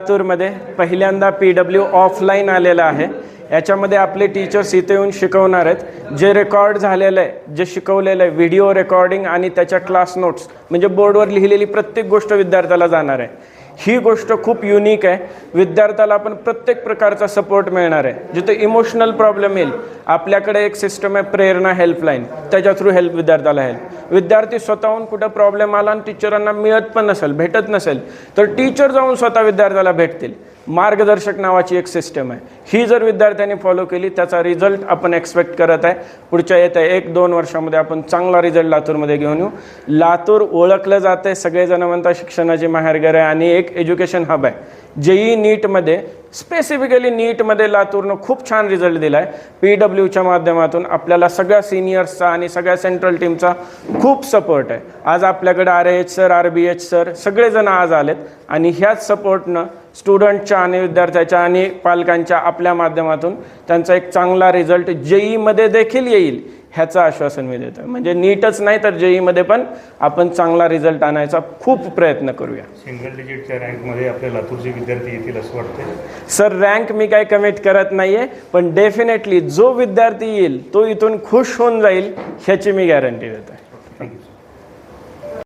लातूरमध्ये पहिल्यांदा PW offline आलेला आहे। याच्यामध्ये आपले टीचर्स इथे येऊन शिकवणार आहेत। जे रेकॉर्ड झालेलं आहे, जे शिकवलेलं आहे, व्हिडिओ रेकॉर्डिंग आणि त्याच्या क्लास नोट्स म्हणजे बोर्डवर लिहिलेली प्रत्येक गोष्ट विद्यार्थ्याला जाणार आहे। ही गोष्ट खूप युनिक आहे। विद्यार्थ्याला आपण प्रत्येक प्रकारचा सपोर्ट मिळणार आहे। जिथे इमोशनल प्रॉब्लेम येईल, आपल्याकडे एक सिस्टम आहे प्रेरणा हेल्पलाईन, त्याच्या थ्रू विद्यार्थ्याला हेल्प। विद्यार्थी स्वतःहून कुठं प्रॉब्लेम आला आणि टीचरांना मिळत पण नसेल, भेटत नसेल, तर टीचर जाऊन स्वतः विद्यार्थ्याला भेटतील। मार्गदर्शक नावाची एक सिस्टम आहे। ही जर विद्यार्थ्यांनी फॉलो केली, त्याचा रिझल्ट आपण एक्सपेक्ट करत आहे। पुढच्या येत्या 1-2 वर्षामध्ये आपण चांगला रिझल्ट लातूरमध्ये घेऊन येऊ। लातूर ओळखलं जाते, सगळेजण म्हणतात शिक्षणाची माहेरघर आहे आणि एक एज्युकेशन हब आहे। JEE नीटमध्ये स्पेसिफिकली नीटमध्ये लातूरनं खूप छान रिझल्ट दिला आहे। PWच्या माध्यमातून आपल्याला सगळ्या सिनियर्सचा आणि सगळ्या सेंट्रल टीमचा खूप सपोर्ट आहे। आज आपल्याकडे RH सर, RBH सर सगळेजण आज आलेत आणि ह्याच सपोर्टनं स्टुडंटच्या आणि विद्यार्थ्याच्या आणि पालकांच्या आपल्या माध्यमातून त्यांचा एक चांगला रिझल्ट JEEमध्ये देखील येईल ह्याचं आश्वासन मी देतो। म्हणजे नीटच नाही तर JEEमध्ये पण आपण चांगला रिझल्ट आणायचा खूप प्रयत्न करूया। सिंगल डिजिटच्या रँकमध्ये आपल्या लातूरचे विद्यार्थी येतील असं वाटतं? सर रँक मी काय कमिट करत नाही आहे, पण डेफिनेटली जो विद्यार्थी येईल तो इथून खुश होऊन जाईल ह्याची मी गॅरंटी देतो।